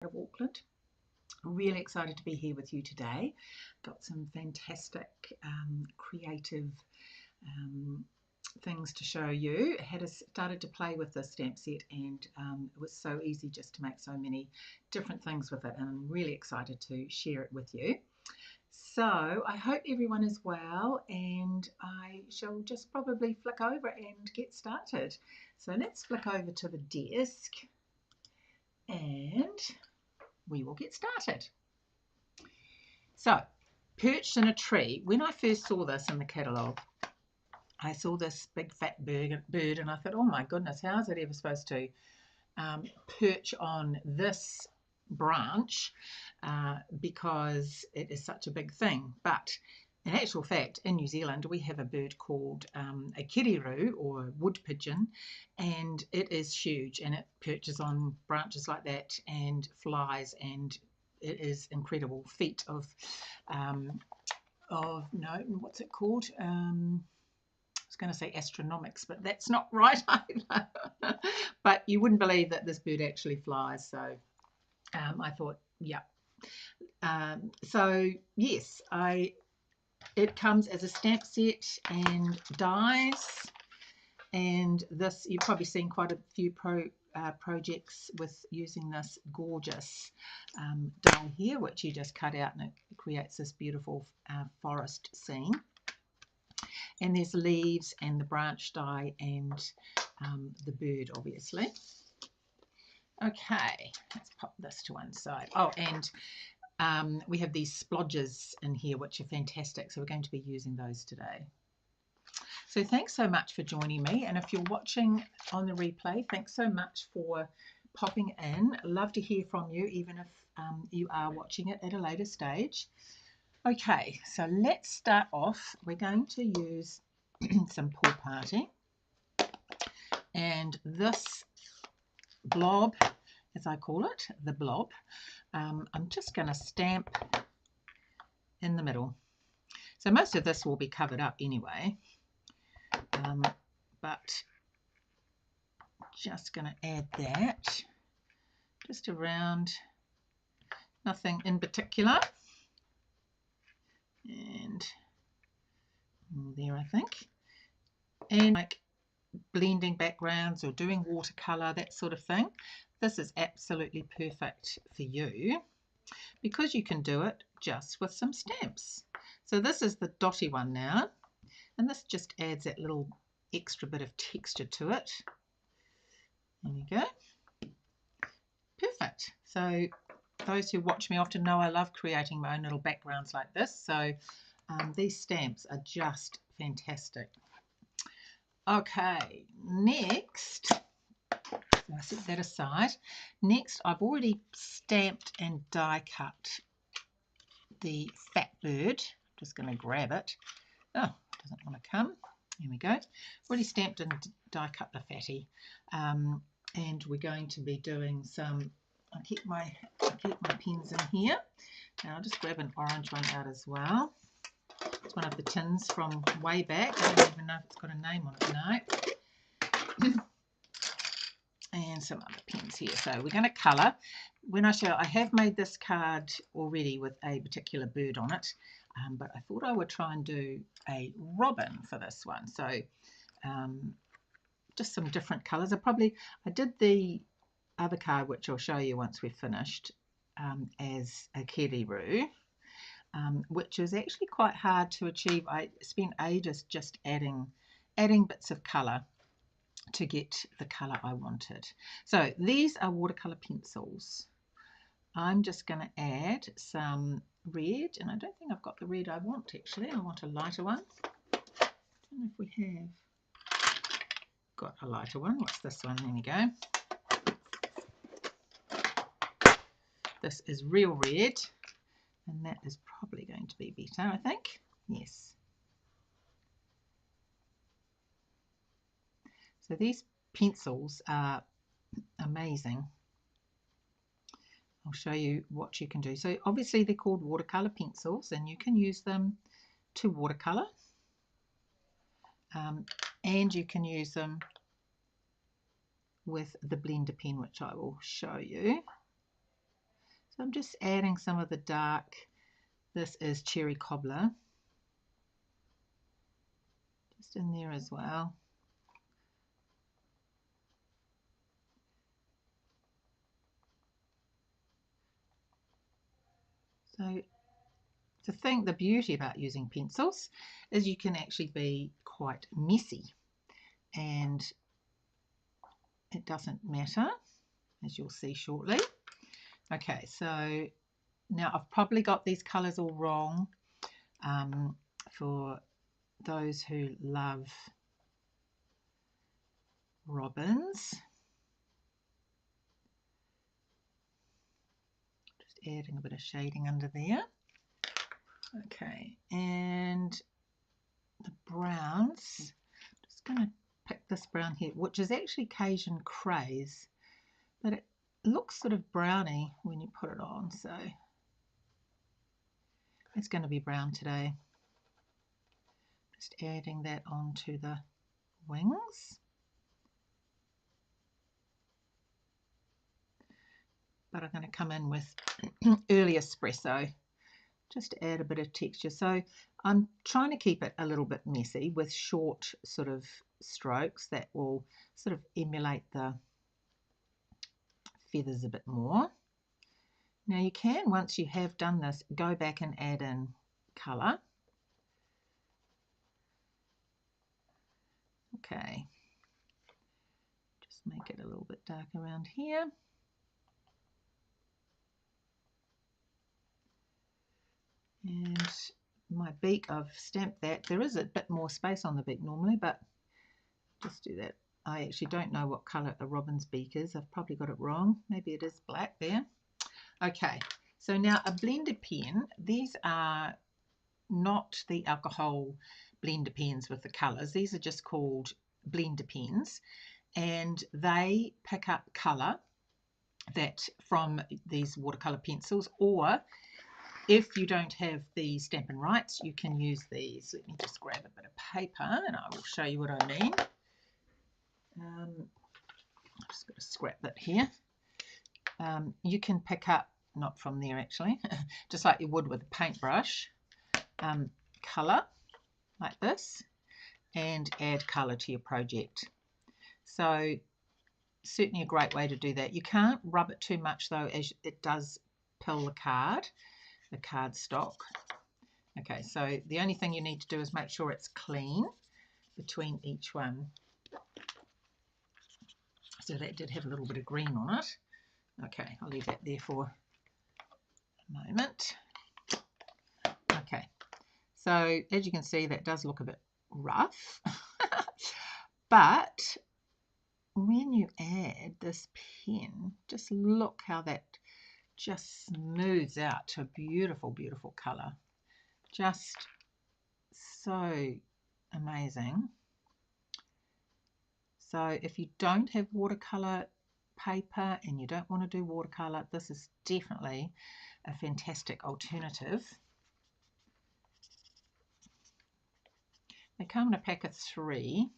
of Auckland. Really excited to be here with you today. Got some fantastic creative things to show you. Started to play with this stamp set, and it was so easy just to make so many different things with it, and I'm really excited to share it with you. So I hope everyone is well, and I shall just probably flick over and get started. So let's flick over to the desk and we will get started. So, perched in a tree. When I first saw this in the catalogue, I saw this big fat bird and I thought, oh my goodness, how is it ever supposed to perch on this branch because it is such a big thing. But in actual fact, in New Zealand, we have a bird called a kiriru, or wood pigeon, and it is huge, and it perches on branches like that and flies, and it is incredible feat of no, what's it called? I was going to say astronomics, but that's not right either. But you wouldn't believe that this bird actually flies. So I thought, yeah. So yes, it comes as a stamp set and dies. And this, you've probably seen quite a few projects with using this gorgeous die here, which you just cut out, and it creates this beautiful forest scene. And there's leaves and the branch die and the bird, obviously. Okay, let's pop this to one side. Oh, and we have these splodges in here, which are fantastic. So we're going to be using those today. So thanks so much for joining me. And if you're watching on the replay, thanks so much for popping in. Love to hear from you, even if you are watching it at a later stage. Okay, so let's start off. We're going to use some Paw Party, and this blob, as I call it, the blob, I'm just going to stamp in the middle. So most of this will be covered up anyway, but just going to add that just around, nothing in particular, and there I think. And like blending backgrounds or doing watercolor, that sort of thing, this is absolutely perfect for you because you can do it just with some stamps. So this is the dotty one now, and this just adds that little extra bit of texture to it. There we go. Perfect. So those who watch me often know I love creating my own little backgrounds like this. So these stamps are just fantastic. Okay, next, so I set that aside. Next, I've already stamped and die cut the fat bird. I'm just going to grab it. Oh, it doesn't want to come. Here we go. Already stamped and die cut the fatty. And we're going to be doing some, I'll keep my pens in here. Now I'll just grab an orange one out as well. It's one of the tins from way back. I don't even know if it's got a name on it now. And some other pens here. So we're going to colour. When I show, I have made this card already with a particular bird on it, but I thought I would try and do a robin for this one. So just some different colours. I did the other card, which I'll show you once we're finished, as a kiriru. Which is actually quite hard to achieve. I spent ages just adding bits of colour to get the colour I wanted. So these are watercolour pencils. I'm just going to add some red, and I don't think I've got the red I want actually. I want a lighter one. I don't know if we have got a lighter one. What's this one? There we go. This is real red. And that is probably going to be better, I think. Yes. So these pencils are amazing. I'll show you what you can do. So obviously they're called watercolour pencils, and you can use them to watercolour. And you can use them with the blender pen, which I will show you. So I'm just adding some of the dark. This is cherry cobbler. Just in there as well. So the beauty about using pencils is you can actually be quite messy, and it doesn't matter, as you'll see shortly. Okay, so now I've probably got these colours all wrong. For those who love robins, just adding a bit of shading under there. Okay, and the browns, just going to pick this brown here, which is actually Cajun Craze, but it looks sort of browny when you put it on, so it's going to be brown today. Just adding that onto the wings. But I'm going to come in with early espresso just to add a bit of texture. So I'm trying to keep it a little bit messy with short sort of strokes that will sort of emulate the feathers a bit more. Now you can, once you have done this, go back and add in colour. Okay, just make it a little bit dark around here. And my beak, I've stamped that. There is a bit more space on the beak normally, but just do that. I actually don't know what colour a robin's beak is. I've probably got it wrong. Maybe it is black there. Okay, so now a blender pen. These are not the alcohol blender pens with the colours. These are just called blender pens, and they pick up colour that from these watercolour pencils, or if you don't have the Stampin' Rights, you can use these. Let me just grab a bit of paper and I will show you what I mean. I've just got a scrap bit here. You can pick up, not from there actually, just like you would with a paintbrush, colour like this, and add colour to your project. So certainly a great way to do that. You can't rub it too much though, as it does pill the card stock. Okay, so the only thing you need to do is make sure it's clean between each one. So that did have a little bit of green on it. Okay, I'll leave that there for a moment. Okay, so as you can see, that does look a bit rough. But when you add this pen, just look how that just smooths out to a beautiful, beautiful colour. Just so amazing. So if you don't have watercolour paper and you don't want to do watercolour, this is definitely a fantastic alternative. They come in a pack of 3.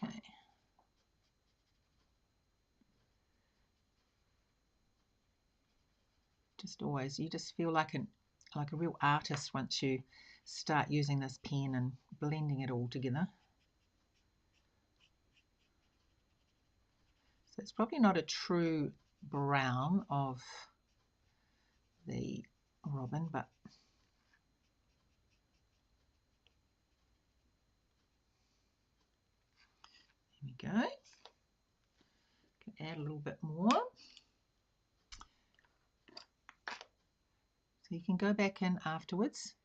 Okay. Just always, you just feel like a real artist once you start using this pen and blending it all together. So it's probably not a true brown of the robin, but there we go. Can add a little bit more. So you can go back in afterwards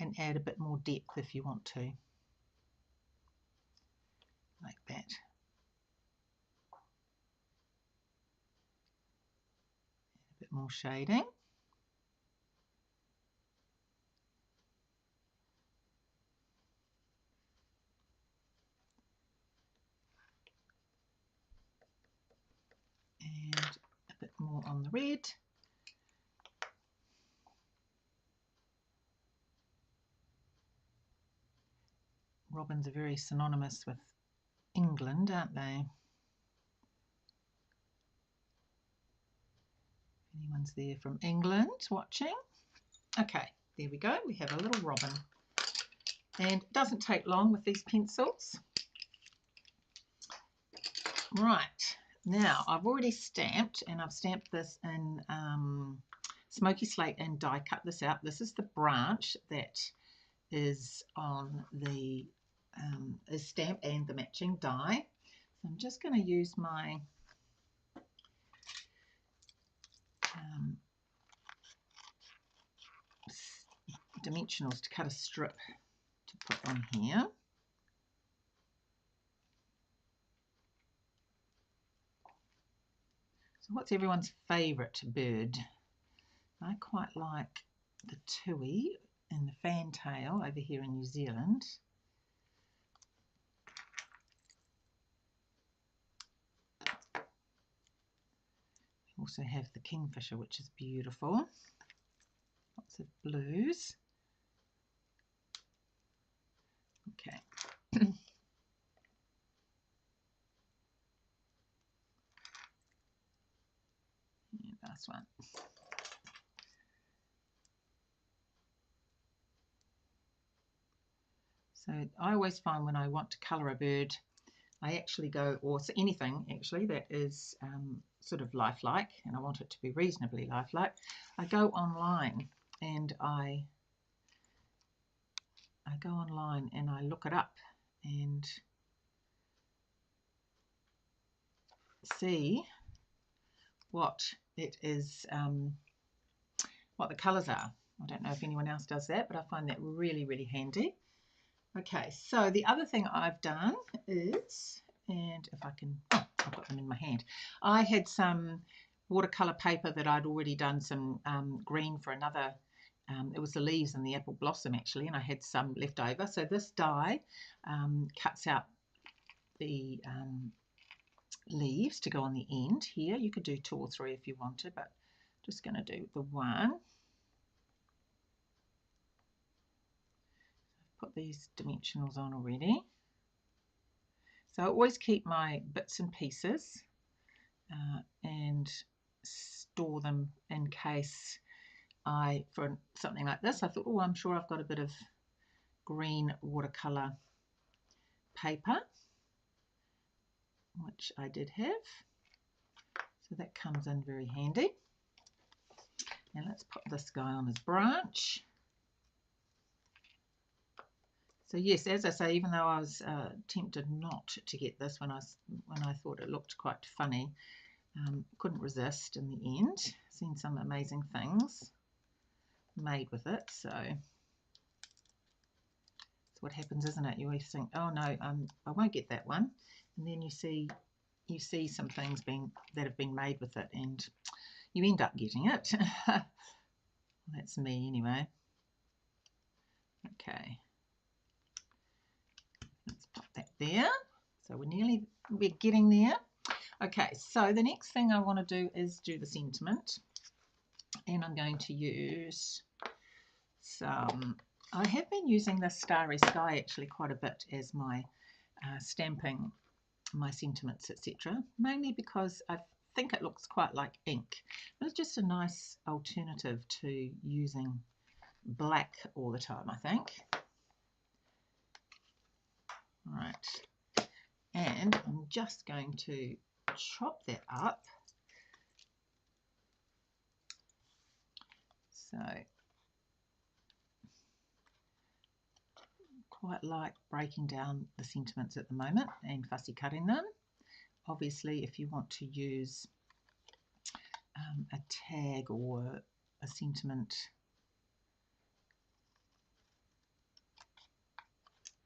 and add a bit more depth if you want to, like that. A bit more shading. And a bit more on the red. Robins are very synonymous with England, aren't they? Anyone's there from England watching? Okay, there we go. We have a little robin. And it doesn't take long with these pencils. Right, now I've already stamped, and I've stamped this in smoky slate and die cut this out. This is the branch that is on the stamp and the matching die. So I'm just going to use my dimensionals to cut a strip to put on here. So what's everyone's favourite bird? I quite like the tui and the fantail over here in New Zealand. We also have the kingfisher, which is beautiful. Lots of blues. Okay. Last one. So I always find when I want to colour a bird, I actually go, or anything actually that is sort of lifelike, and I want it to be reasonably lifelike, I go online and I go online and I look it up and see what it is, what the colours are. I don't know if anyone else does that, but I find that really, really handy. Okay, so the other thing I've done is, and if I can, oh, I've got them in my hand. I had some watercolour paper that I'd already done some green for another, it was the leaves and the apple blossom actually, and I had some left over. So this die cuts out the leaves to go on the end here. You could do 2 or 3 if you wanted, but I'm just going to do the one. Put these dimensionals on already. So I always keep my bits and pieces and store them in case for something like this, I thought, oh, I'm sure I've got a bit of green watercolour paper, which I did have. So that comes in very handy. And let's put this guy on his branch. So yes, as I say, even though I was tempted not to get this when I thought it looked quite funny, couldn't resist in the end. Seen some amazing things made with it. So that's what happens, isn't it? You always think, oh no, I won't get that one, and then you see some things that have been made with it, and you end up getting it. That's me anyway. Okay. Let's pop that there. So we're getting there. Okay, so the next thing I want to do is do the sentiment. And I'm going to use some, I have been using this Starry Sky actually quite a bit as my stamping my sentiments, etc. Mainly because I think it looks quite like ink. But it's just a nice alternative to using black all the time, I think. Right, and I'm just going to chop that up. So quite like breaking down the sentiments at the moment and fussy cutting them. Obviously, if you want to use a tag or a sentiment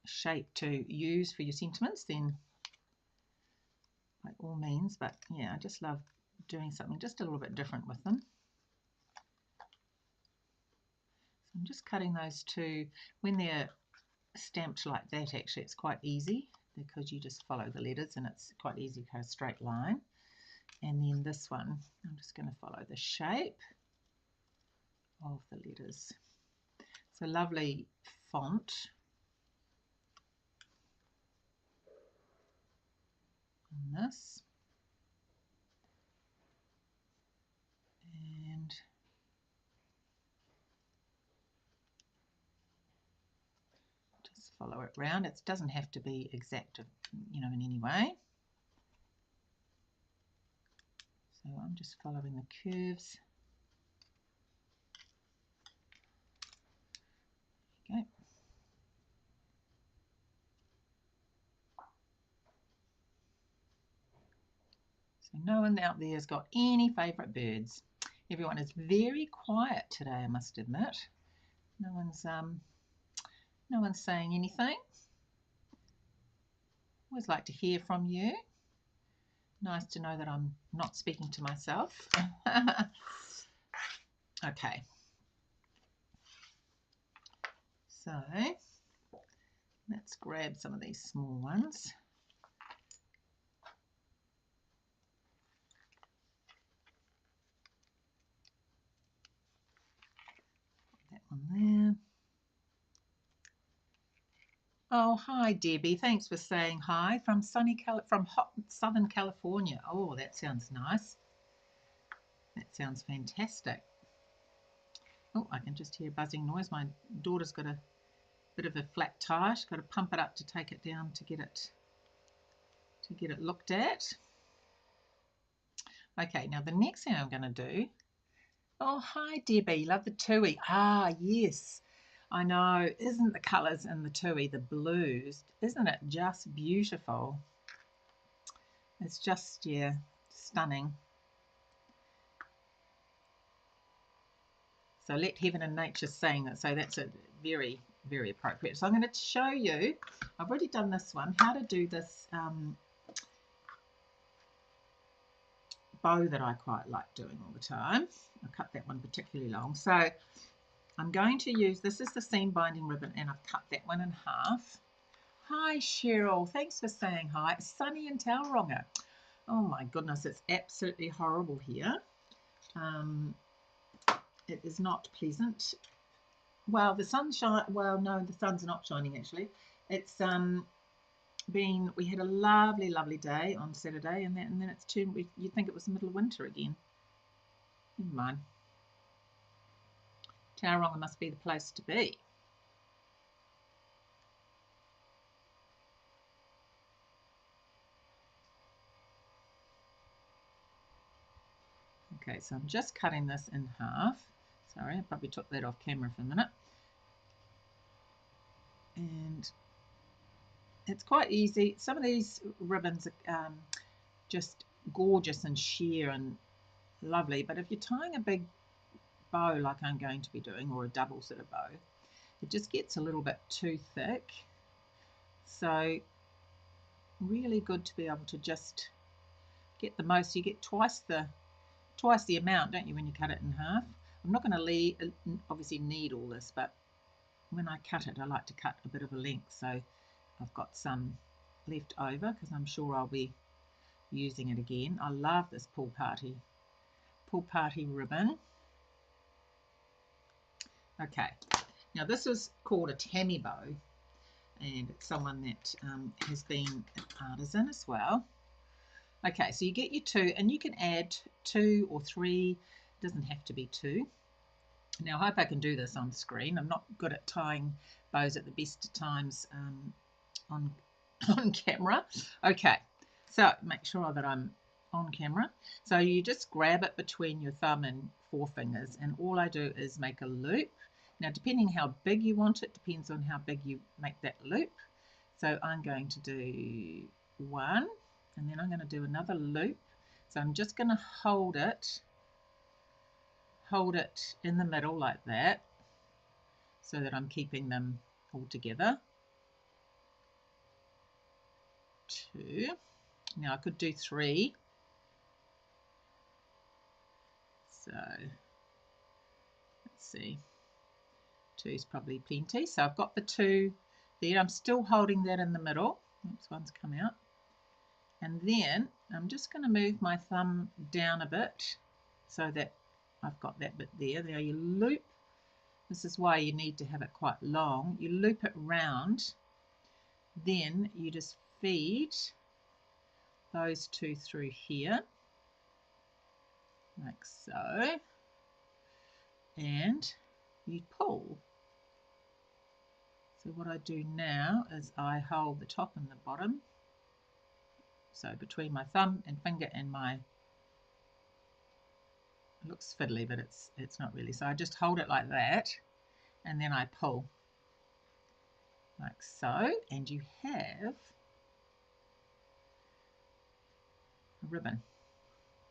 shape to use for your sentiments, then by all means, but yeah, I just love doing something just a little bit different with them. So I'm just cutting those two. When they're stamped like that, actually it's quite easy because you just follow the letters and it's quite easy to have a straight line. And then this one, I'm just going to follow the shape of the letters. It's a lovely font. On this. follow it round. It doesn't have to be exact, you know, in any way. So I'm just following the curves. Okay. So no one out there has got any favourite birds. Everyone is very quiet today, I must admit. No one's saying anything. Always like to hear from you. Nice to know that I'm not speaking to myself. Okay. So let's grab some of these small ones. Put that one there. Oh, hi Debbie. Thanks for saying hi from hot Southern California. Oh, that sounds nice. That sounds fantastic. Oh, I can just hear a buzzing noise. My daughter's got a bit of a flat tire. She's got to pump it up to take it down to get it looked at. Okay, now the next thing I'm going to do. Oh, hi Debbie. Love the tui. Ah, yes. I know. Isn't the colours in the tui, the blues, isn't it just beautiful? It's just, yeah, stunning. So let heaven and nature sing. So that's a very, very appropriate. So I'm going to show you, I've already done this one, how to do this bow that I quite like doing all the time. I cut that one particularly long. So I'm going to use, this is the seam binding ribbon, and I've cut that one in half. Hi Cheryl, thanks for saying hi. It's sunny in Tauranga. Oh my goodness, it's absolutely horrible here. It is not pleasant. Well, the sun's well, no, the sun's not shining actually. It's we had a lovely day on Saturday, and then it's turned, you'd think it was the middle of winter again. Never mind. Tauranga must be the place to be. Okay, so I'm just cutting this in half. Sorry, I probably took that off camera for a minute. And it's quite easy. Some of these ribbons are just gorgeous and sheer and lovely, but if you're tying a big bow like I'm going to be doing, or a double sort of bow, it just gets a little bit too thick. So really good to be able to just get the most. You get twice the amount, don't you, when you cut it in half? I'm not going to obviously knead all this, but when I cut it, I like to cut a bit of a length, so I've got some left over because I'm sure I'll be using it again. I love this pool party ribbon. Okay, now this is called a tammy bow, and it's someone that has been an artisan as well. Okay, so you get your two, and you can add 2 or 3. It doesn't have to be 2. Now I hope I can do this on screen. I'm not good at tying bows at the best of times on camera. Okay, so make sure that I'm on camera. So you just grab it between your thumb and forefingers, and all I do is make a loop. Now depending how big you want it, depends on how big you make that loop. So I'm going to do 1, and then I'm going to do another loop. So I'm just going to hold it in the middle like that, so that I'm keeping them all together. 2. Now I could do 3. So let's see, 2 is probably plenty. So I've got the 2 there. I'm still holding that in the middle. Oops, one's come out. And then I'm just going to move my thumb down a bit so that I've got that bit there. There you loop. This is why you need to have it quite long. You loop it round, then you just feed those 2 through here, like so, and you pull. So what I do now is I hold the top and the bottom, so between my thumb and finger and my, it looks fiddly but it's not really, so I just hold it like that and then I pull like so, and you have a ribbon,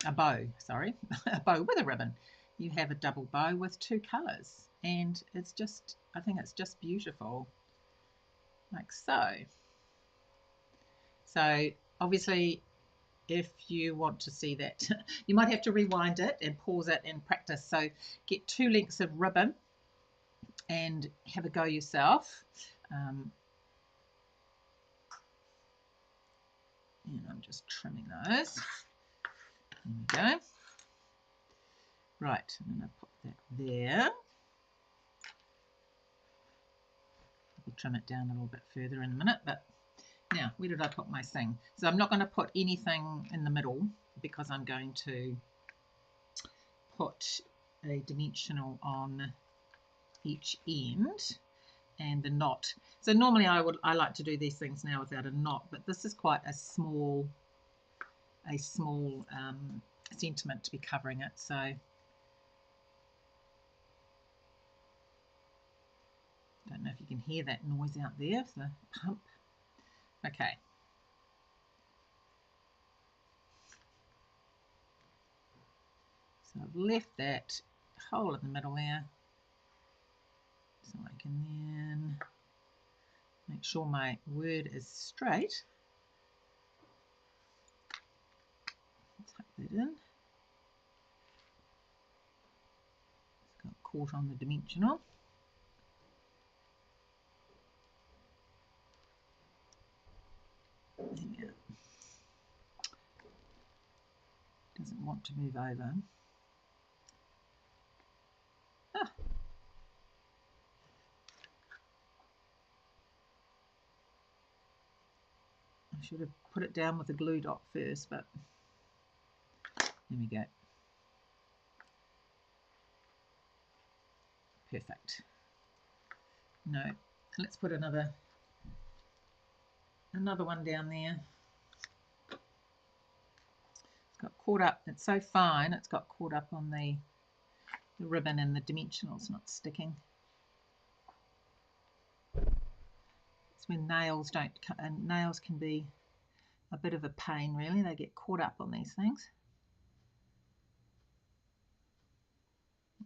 a bow, sorry, a bow with a ribbon. You have a double bow with two colours, and it's just, I think it's just beautiful, like so. So obviously if you want to see that, you might have to rewind it and pause it and practice. So get 2 lengths of ribbon and have a go yourself. And I'm just trimming those. There we go. Right, I'm going to put that there. I'll trim it down a little bit further in a minute, but now, where did I put my thing? So I'm not going to put anything in the middle because I'm going to put a dimensional on each end and the knot. So normally I like to do these things now without a knot, but this is quite a small sentiment to be covering it. So don't know if you can hear that noise out there, the pump. Okay. So I've left that hole in the middle there, so I can then make sure my word is straight. Tuck that in. It's got caught on the dimensional. There we go. Doesn't want to move over. Ah. I should have put it down with a glue dot first, but there we go. Perfect. No, let's put another one down there. It's got caught up, it's so fine, it's got caught up on the ribbon and the dimensional's not sticking. It's when nails don't, and nails can be a bit of a pain really, they get caught up on these things.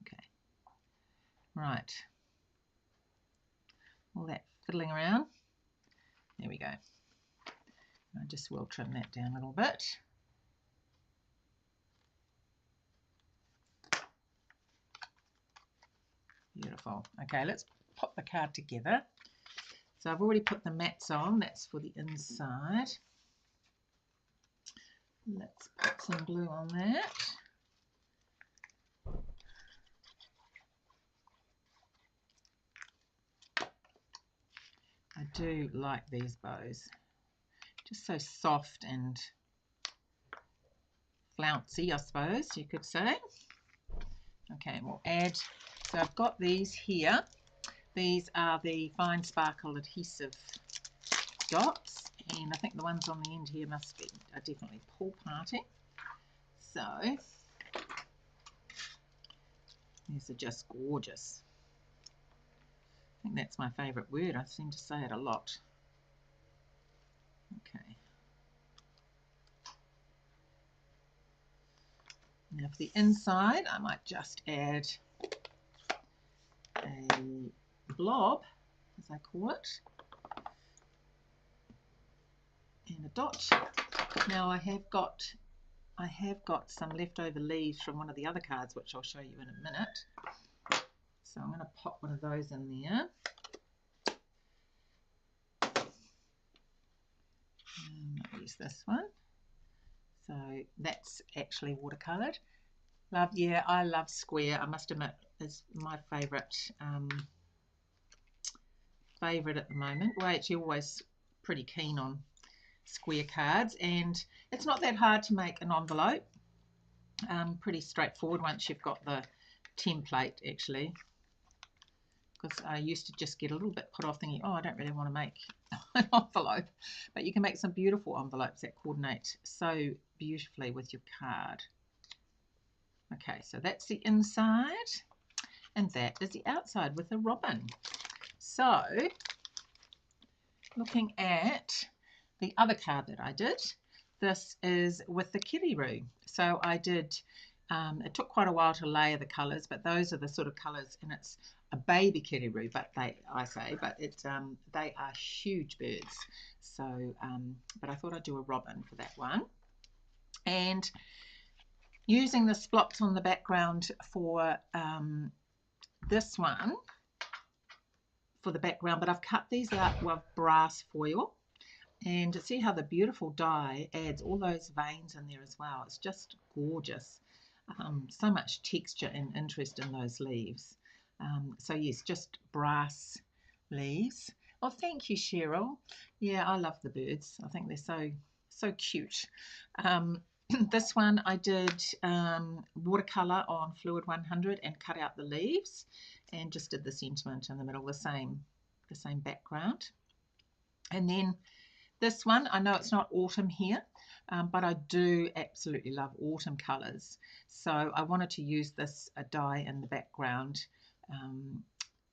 Okay, right, all that fiddling around, there we go. I just will trim that down a little bit. Beautiful. Okay, let's pop the card together. So I've already put the mats on, that's for the inside. Let's put some glue on that. I do like these bows, just so soft and flouncy, I suppose you could say. Okay, we'll add, so I've got these here. These are the fine sparkle adhesive dots, and I think the ones on the end here must be are definitely pull party. So these are just gorgeous. I think that's my favourite word. I seem to say it a lot. Okay. Now for the inside, I might just add a blob, as I call it, and a dot. Now I have got some leftover leaves from one of the other cards, which I'll show you in a minute. So I'm going to pop one of those in there. I'll use this one. So that's actually watercoloured. I love square. I must admit, is my favourite at the moment. Well, actually, always pretty keen on square cards, and it's not that hard to make an envelope. Pretty straightforward once you've got the template actually, because I used to just get a little bit put off thinking, oh, I don't really want to make an envelope. But you can make some beautiful envelopes that coordinate so beautifully with your card. Okay, so that's the inside, and that is the outside with a robin. So, looking at the other card that I did, this is with the Kirriroo. So I did, it took quite a while to layer the colours, but those are the sort of colours, and it's a baby Kirriroo, but they are huge birds. So, but I thought I'd do a robin for that one. And using the splots on the background for this one, for the background, but I've cut these out with brass foil, and see how the beautiful dye adds all those veins in there as well. It's just gorgeous. So much texture and interest in those leaves. So yes, just brass leaves. Oh, thank you, Cheryl. Yeah, I love the birds. I think they're so cute. This one I did watercolor on Fluid 100 and cut out the leaves and just did the sentiment in the middle, the same background. And then this one, I know it's not autumn here, but I do absolutely love autumn colours. So I wanted to use this dye in the background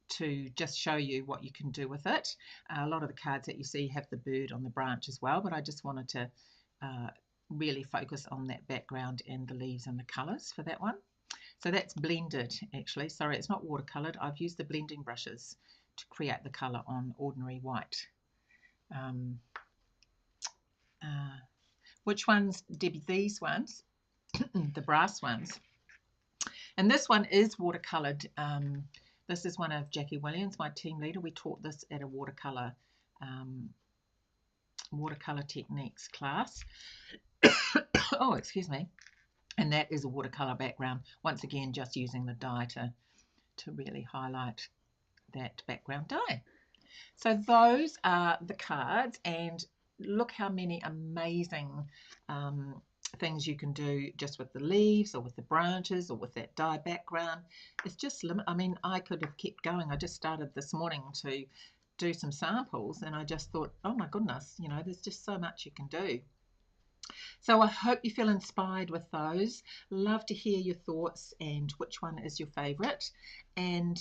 to just show you what you can do with it. A lot of the cards that you see have the bird on the branch as well, but I just wanted to really focus on that background and the leaves and the colours for that one. So that's blended actually. Sorry, it's not watercoloured. I've used the blending brushes to create the colour on ordinary white. Which ones, Debbie? These ones, the brass ones. And this one is watercoloured. This is one of Jackie Williams, my team leader. We taught this at a watercolour techniques class. Oh, excuse me. And that is a watercolour background. Once again, just using the dye to really highlight that background dye. So those are the cards, and look how many amazing things you can do just with the leaves or with the branches or with that dye background. It's just I mean, I could have kept going. I just started this morning to do some samples, and I just thought, oh my goodness, you know, there's just so much you can do. So I hope you feel inspired with those. Love to hear your thoughts and which one is your favourite. And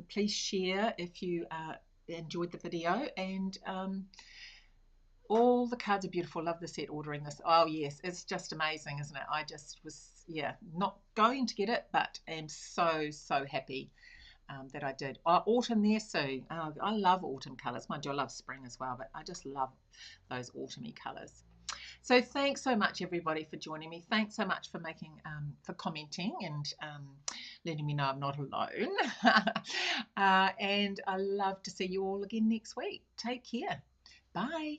please share if you enjoyed the video. And all the cards are beautiful. Love the set ordering this. Oh yes, it's just amazing, isn't it? I just was, yeah, not going to get it, but am so happy that I did. Oh, autumn there, Sue. Oh, I love autumn colours. Mind you, I love spring as well, but I just love those autumny colours. So thanks so much, everybody, for joining me. Thanks so much for for commenting and letting me know I'm not alone. And I love to see you all again next week. Take care. Bye.